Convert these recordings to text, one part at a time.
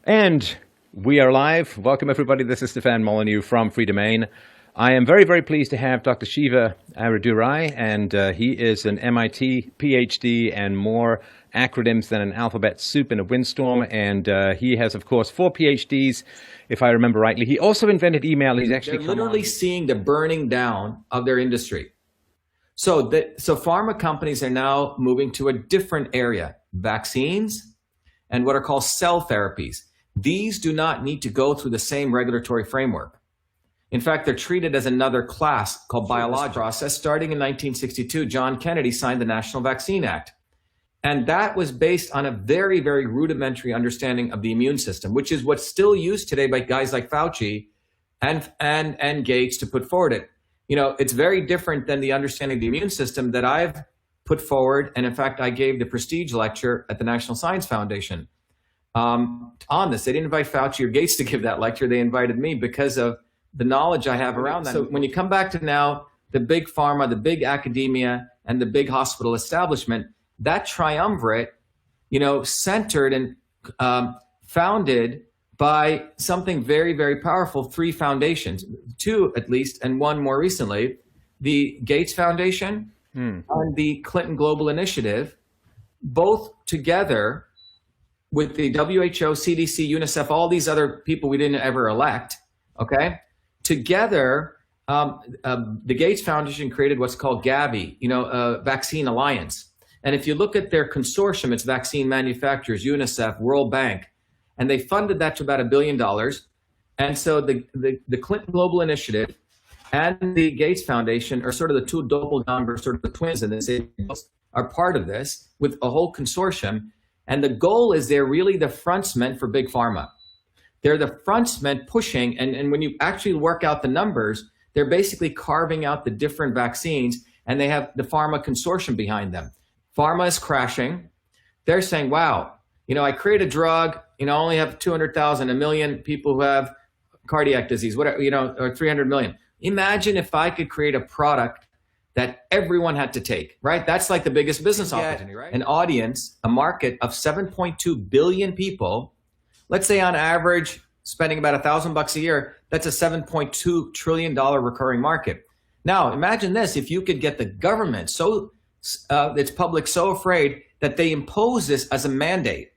And we are live. Welcome, everybody. This is Stefan Molyneux from Free Domain. I am very, very pleased to have Dr. Shiva Aradurai, and he is an MIT PhD and more acronyms than an alphabet soup in a windstorm. And he has, of course, 4 PhDs, if I remember rightly. He also invented email. He's actually literally seeing the burning down of their industry. So pharma companies are now moving to a different area, vaccines and what are called cell therapies. These do not need to go through the same regulatory framework. In fact, they're treated as another class called biologics. Process. Starting in 1962, John Kennedy signed the National Vaccine Act. And that was based on a very, very rudimentary understanding of the immune system, which is what's still used today by guys like Fauci and Gates to put forward it. You know, it's very different than the understanding of the immune system that I've put forward. And in fact, I gave the prestige lecture at the National Science Foundation on this. They didn't invite Fauci or Gates to give that lecture. They invited me because of the knowledge I have around that. So when you come back to now the big pharma, the big academia, and the big hospital establishment, that triumvirate, you know, centered and founded by something very, very powerful, 3 foundations, 2 at least, and 1 more recently, the Gates Foundation and the Clinton Global Initiative, both together with the WHO, CDC, UNICEF, all these other people we didn't ever elect, okay? Together, the Gates Foundation created what's called Gavi, Vaccine Alliance. And if you look at their consortium, it's vaccine manufacturers, UNICEF, World Bank, and they funded that to about $1 billion. And so the Clinton Global Initiative and the Gates Foundation are sort of the 2 doppelgangers, sort of the twins in this, are part of this with a whole consortium. And the goal is they're really the frontsmen for big pharma. They're the frontsmen pushing, and when you actually work out the numbers, they're basically carving out the different vaccines, and they have the pharma consortium behind them. Pharma is crashing. They're saying, wow, I create a drug, I only have 200,000, 1 million people who have cardiac disease, whatever, or 300 million. Imagine if I could create a product that everyone had to take, right? That's like the biggest business opportunity, right? An audience, a market of 7.2 billion people, let's say on average, spending about $1,000 a year, that's a $7.2 trillion recurring market. Now, imagine this, if you could get the government its public so afraid that they impose this as a mandate.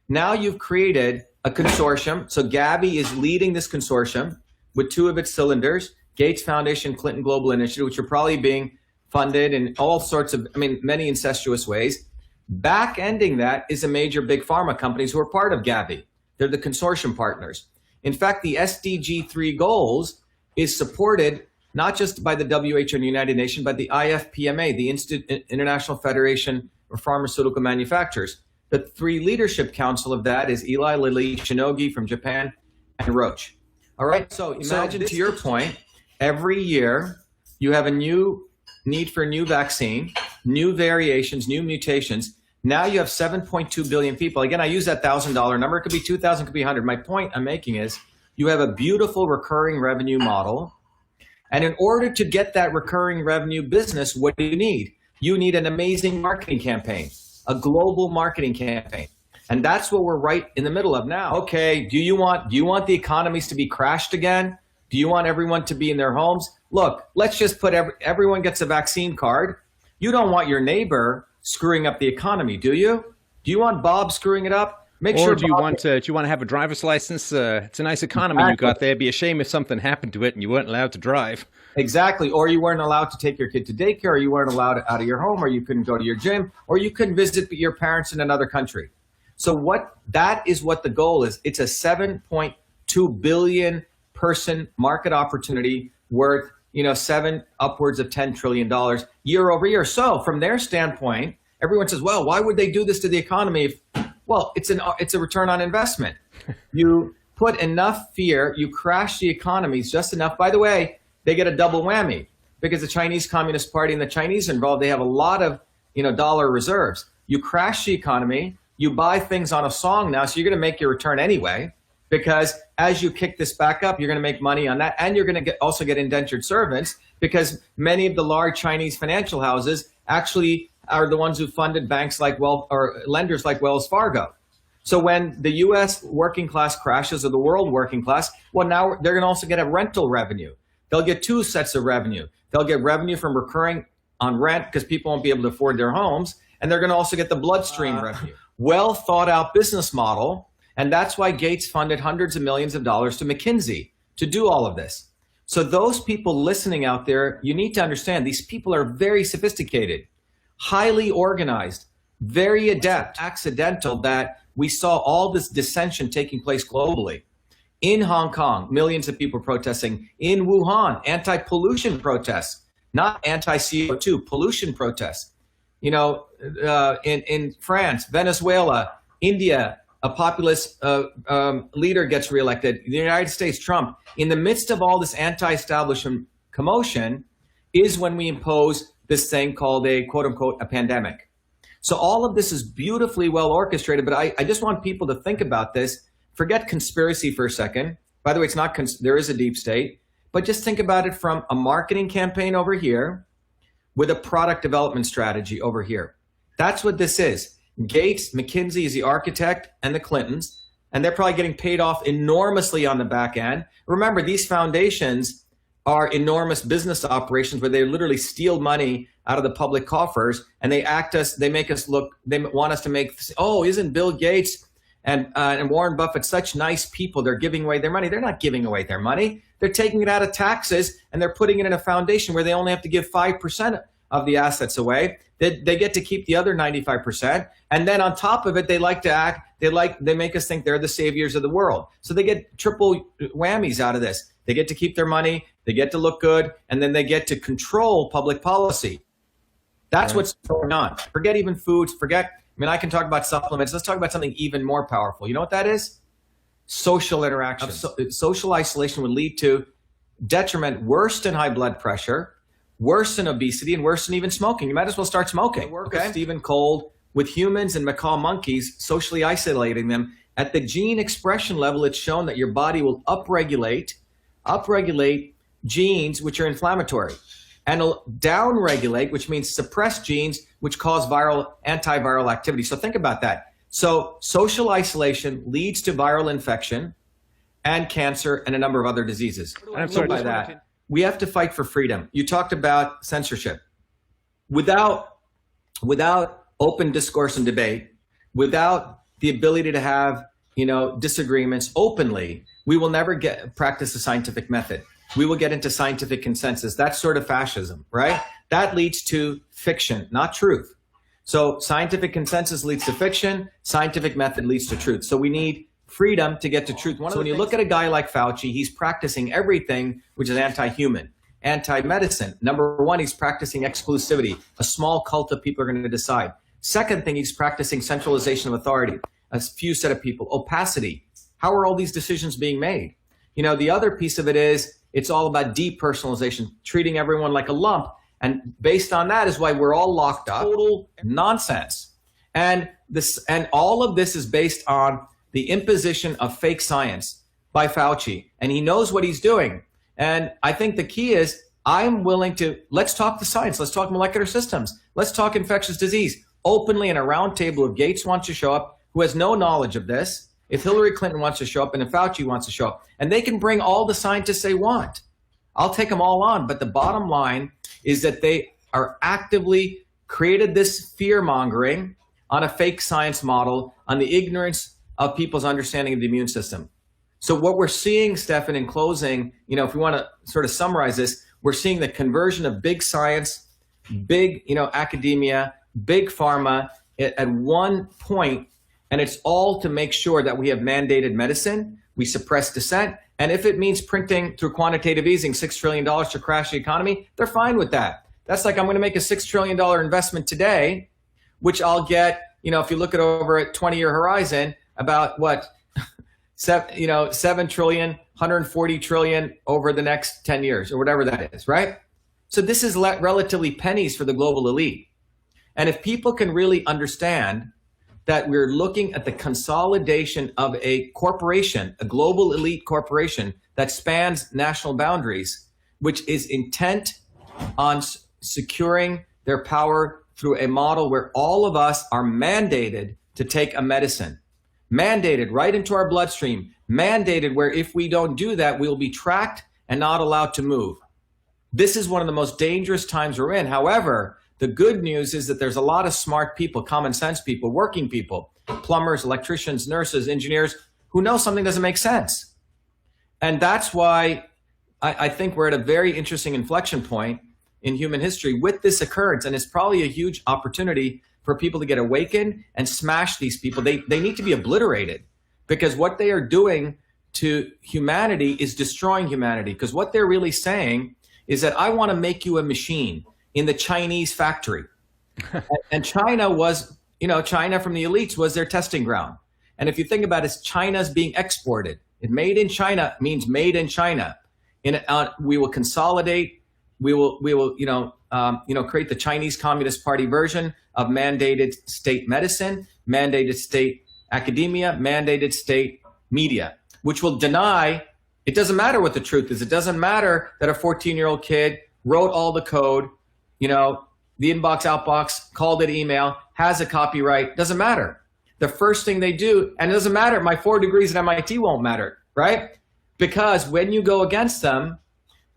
Now you've created a consortium. So Gavi is leading this consortium with 2 of its cylinders, Gates Foundation, Clinton Global Initiative, which are probably being funded in all sorts of, many incestuous ways. Back-ending that is a major big pharma companies who are part of Gavi. They're the consortium partners. In fact, the SDG 3 goals is supported not just by the WHO and United Nations, but the IFPMA, the International Federation of Pharmaceutical Manufacturers. The 3 leadership council of that is Eli Lilly, Shinogi from Japan, and Roche. All right, so imagine to your point, every year you have a new need for a new vaccine, new variations, new mutations. Now you have 7.2 billion people. Again, I use that $1,000 number. It could be 2,000, it could be 100. My point I'm making is you have a beautiful recurring revenue model. And in order to get that recurring revenue business, what do you need? You need an amazing marketing campaign, a global marketing campaign. And that's what we're right in the middle of now. Okay, do you want the economies to be crashed again? Do you want everyone to be in their homes? Look, let's just put everyone gets a vaccine card. You don't want your neighbor screwing up the economy, do you? Do you want Bob screwing it up? Do you want to have a driver's license? It's a nice economy you got there. It'd be a shame if something happened to it and you weren't allowed to drive. Exactly. Or you weren't allowed to take your kid to daycare, or you weren't allowed out of your home, or you couldn't go to your gym, or you couldn't visit your parents in another country. So that is what the goal is. It's a 7.2 billion person market opportunity worth, upwards of $10 trillion year over year. So from their standpoint, everyone says, well, why would they do this to the economy? Well, it's a return on investment. You put enough fear, you crash the economies just enough. By the way, they get a double whammy because the Chinese Communist Party and the Chinese are involved. They have a lot of, dollar reserves. You crash the economy, you buy things on a song now, so you're going to make your return anyway, because as you kick this back up, you're going to make money on that, and you're going to also get indentured servants, because many of the large Chinese financial houses actually are the ones who funded banks like lenders like Wells Fargo. So when the US working class crashes, or the world working class, well, now they're going to also get a rental revenue. They'll get two sets of revenue. They'll get revenue from recurring on rent because people won't be able to afford their homes. And they're going to also get the bloodstream revenue. Well thought out business model. And that's why Gates funded hundreds of millions of dollars to McKinsey to do all of this. So those people listening out there, you need to understand these people are very sophisticated, highly organized, very adept. Accidental that we saw all this dissension taking place globally. In Hong Kong, millions of people protesting. In Wuhan, anti-pollution protests, not anti-CO2, pollution protests. You know, in France, Venezuela, India, a populist leader gets reelected. The United States, Trump. In the midst of all this anti-establishment commotion is when we impose this thing called a quote-unquote a pandemic. So all of this is beautifully well orchestrated, but I just want people to think about this. Forget conspiracy for a second. By the way, it's not there is a deep state, but just think about it from a marketing campaign over here with a product development strategy over here. That's what this is. Gates, McKinsey is the architect, and the Clintons, and they're probably getting paid off enormously on the back end. Remember, these foundations are enormous business operations where they literally steal money out of the public coffers, and they make us look, they want us to make, oh, isn't Bill Gates and Warren Buffett such nice people? They're giving away their money. They're not giving away their money. They're taking it out of taxes, and they're putting it in a foundation where they only have to give 5% of the assets away. They get to keep the other 95%. And then on top of it, they like to act, they make us think they're the saviors of the world. So they get triple whammies out of this. They get to keep their money, they get to look good, and then they get to control public policy. That's what's going on. Forget even foods, I can talk about supplements. Let's talk about something even more powerful. You know what that is? Social interaction. Social isolation would lead to detriment worse than high blood pressure, worse than obesity, and worse than even smoking. You might as well start smoking. The work of Stephen Cold with humans and macaque monkeys, socially isolating them. At the gene expression level, it's shown that your body will upregulate genes which are inflammatory, and it'll downregulate, which means suppress genes which cause antiviral activity. So think about that. So social isolation leads to viral infection and cancer and a number of other diseases. And I'm sorry by that. We have to fight for freedom. You talked about censorship. Without open discourse and debate, without the ability to have, disagreements openly, we will never practice the scientific method. We will get into scientific consensus. That's sort of fascism, right? That leads to fiction, not truth. So scientific consensus leads to fiction. Scientific method leads to truth. So we need freedom to get to truth. So when you look at a guy like Fauci, he's practicing everything which is anti-human, anti-medicine. Number one, he's practicing exclusivity. A small cult of people are going to decide. Second thing, he's practicing centralization of authority. A few set of people. Opacity. How are all these decisions being made? The other piece of it is it's all about depersonalization, treating everyone like a lump. And based on that is why we're all locked up. Total nonsense. And all of this is based on the imposition of fake science by Fauci. And he knows what he's doing. And I think the key is I'm willing to, let's talk the science. Let's talk molecular systems. Let's talk infectious disease openly in a round table. If Gates wants to show up, who has no knowledge of this, if Hillary Clinton wants to show up, and if Fauci wants to show up, and they can bring all the scientists they want. I'll take them all on. But the bottom line is that they are actively created this fear mongering on a fake science model, on the ignorance of people's understanding of the immune system. So what we're seeing, Stefan, in closing, if we want to sort of summarize this, we're seeing the conversion of big science, big, academia, big pharma at one point, and it's all to make sure that we have mandated medicine, we suppress dissent, and if it means printing through quantitative easing $6 trillion to crash the economy, they're fine with that. That's like I'm going to make a $6 trillion investment today, which I'll get, if you look at over a 20-year horizon, about what, 7 trillion, 140 trillion over the next 10 years or whatever that is, right? So this is relatively pennies for the global elite. And if people can really understand that we're looking at the consolidation of a corporation, a global elite corporation that spans national boundaries, which is intent on securing their power through a model where all of us are mandated to take a medicine. mandated right into our bloodstream, mandated where if we don't do that, we'll be tracked and not allowed to move. This is one of the most dangerous times we're in. However, the good news is that there's a lot of smart people, common sense people, working people, plumbers, electricians, nurses, engineers, who know something doesn't make sense. And that's why I think we're at a very interesting inflection point in human history with this occurrence. And it's probably a huge opportunity for people to get awakened and smash these people. They need to be obliterated, because what they are doing to humanity is destroying humanity. Because what they're really saying is that I want to make you a machine in the Chinese factory. And China was, China from the elites was their testing ground. And if you think about it, China's being exported. Made in China means made in China. We will consolidate. We will create the Chinese Communist Party version of mandated state medicine, mandated state academia, mandated state media, which will deny. It doesn't matter what the truth is. It doesn't matter that a 14-year-old kid wrote all the code, the inbox, outbox, called it email, has a copyright. Doesn't matter. The first thing they do, and it doesn't matter, my 4 degrees at MIT won't matter, right? Because when you go against them,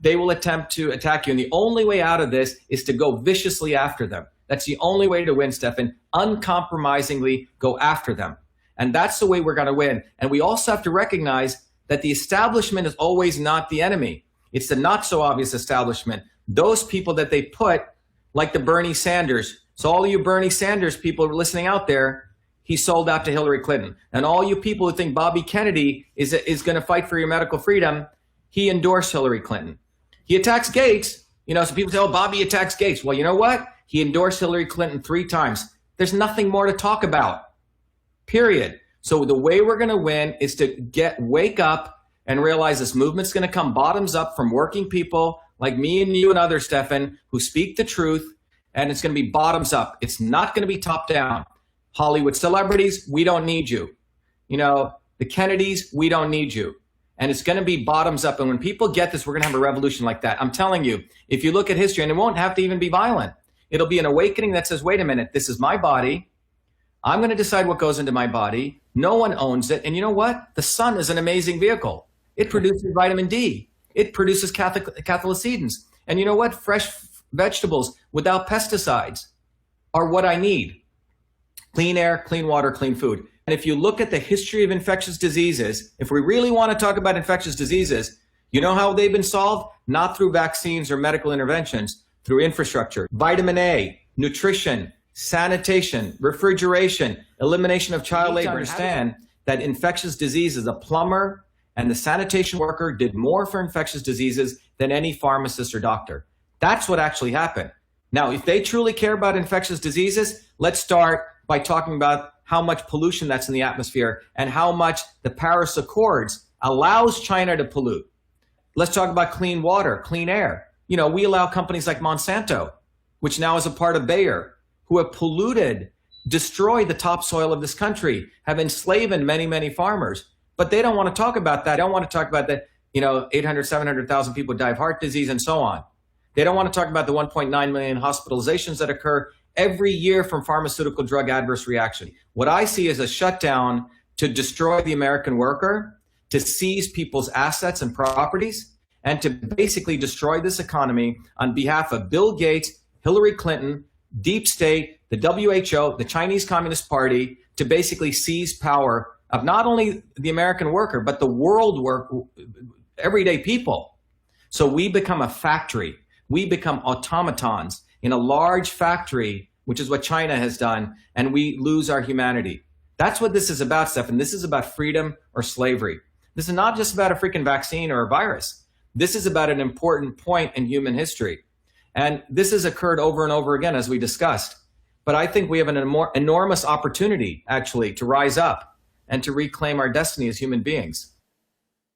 they will attempt to attack you. And the only way out of this is to go viciously after them. That's the only way to win, Stefan. Uncompromisingly go after them. And that's the way we're going to win. And we also have to recognize that the establishment is always not the enemy. It's the not so obvious establishment. Those people that they put, like the Bernie Sanders. So all you Bernie Sanders people listening out there, he sold out to Hillary Clinton. And all you people who think Bobby Kennedy is going to fight for your medical freedom, he endorsed Hillary Clinton. He attacks Gates. So people say, oh, Bobby attacks Gates. Well, you know what? He endorsed Hillary Clinton 3 times. There's nothing more to talk about, period. So the way we're going to win is to wake up and realize this movement's going to come bottoms up from working people like me and you and others, Stefan, who speak the truth, and it's going to be bottoms up. It's not going to be top down. Hollywood celebrities, we don't need you. The Kennedys, we don't need you. And it's going to be bottoms up. And when people get this, we're going to have a revolution like that. I'm telling you, if you look at history, and it won't have to even be violent. It'll be an awakening that says, wait a minute, this is my body. I'm going to decide what goes into my body. No one owns it. And you know what? The sun is an amazing vehicle. It produces vitamin D. It produces cathelicidins. And you know what? Fresh vegetables without pesticides are what I need. Clean air, clean water, clean food. And if you look at the history of infectious diseases, if we really want to talk about infectious diseases, you know how they've been solved? Not through vaccines or medical interventions, through infrastructure, vitamin A, nutrition, sanitation, refrigeration, elimination of child labor. Understand that infectious diseases, a plumber and the sanitation worker did more for infectious diseases than any pharmacist or doctor. That's what actually happened. Now, if they truly care about infectious diseases, let's start by talking about how much pollution that's in the atmosphere and how much the Paris Accords allows China to pollute. Let's talk about clean water, clean air. We allow companies like Monsanto, which now is a part of Bayer, who have polluted, destroyed the topsoil of this country, have enslaved many, many farmers. But they don't want to talk about that. They don't want to talk about that, 800, 700,000 people die of heart disease and so on. They don't want to talk about the 1.9 million hospitalizations that occur every year from pharmaceutical drug adverse reaction. What I see is a shutdown to destroy the American worker, to seize people's assets and properties, and to basically destroy this economy on behalf of Bill Gates, Hillary Clinton, deep state, the WHO, the Chinese Communist Party, to basically seize power of not only the American worker, but the everyday people. So we become a factory. We become automatons in a large factory, which is what China has done, and we lose our humanity. That's what this is about, Stefan. This is about freedom or slavery. This is not just about a freaking vaccine or a virus. This is about an important point in human history. And this has occurred over and over again, as we discussed. But I think we have an enormous opportunity, actually, to rise up and to reclaim our destiny as human beings.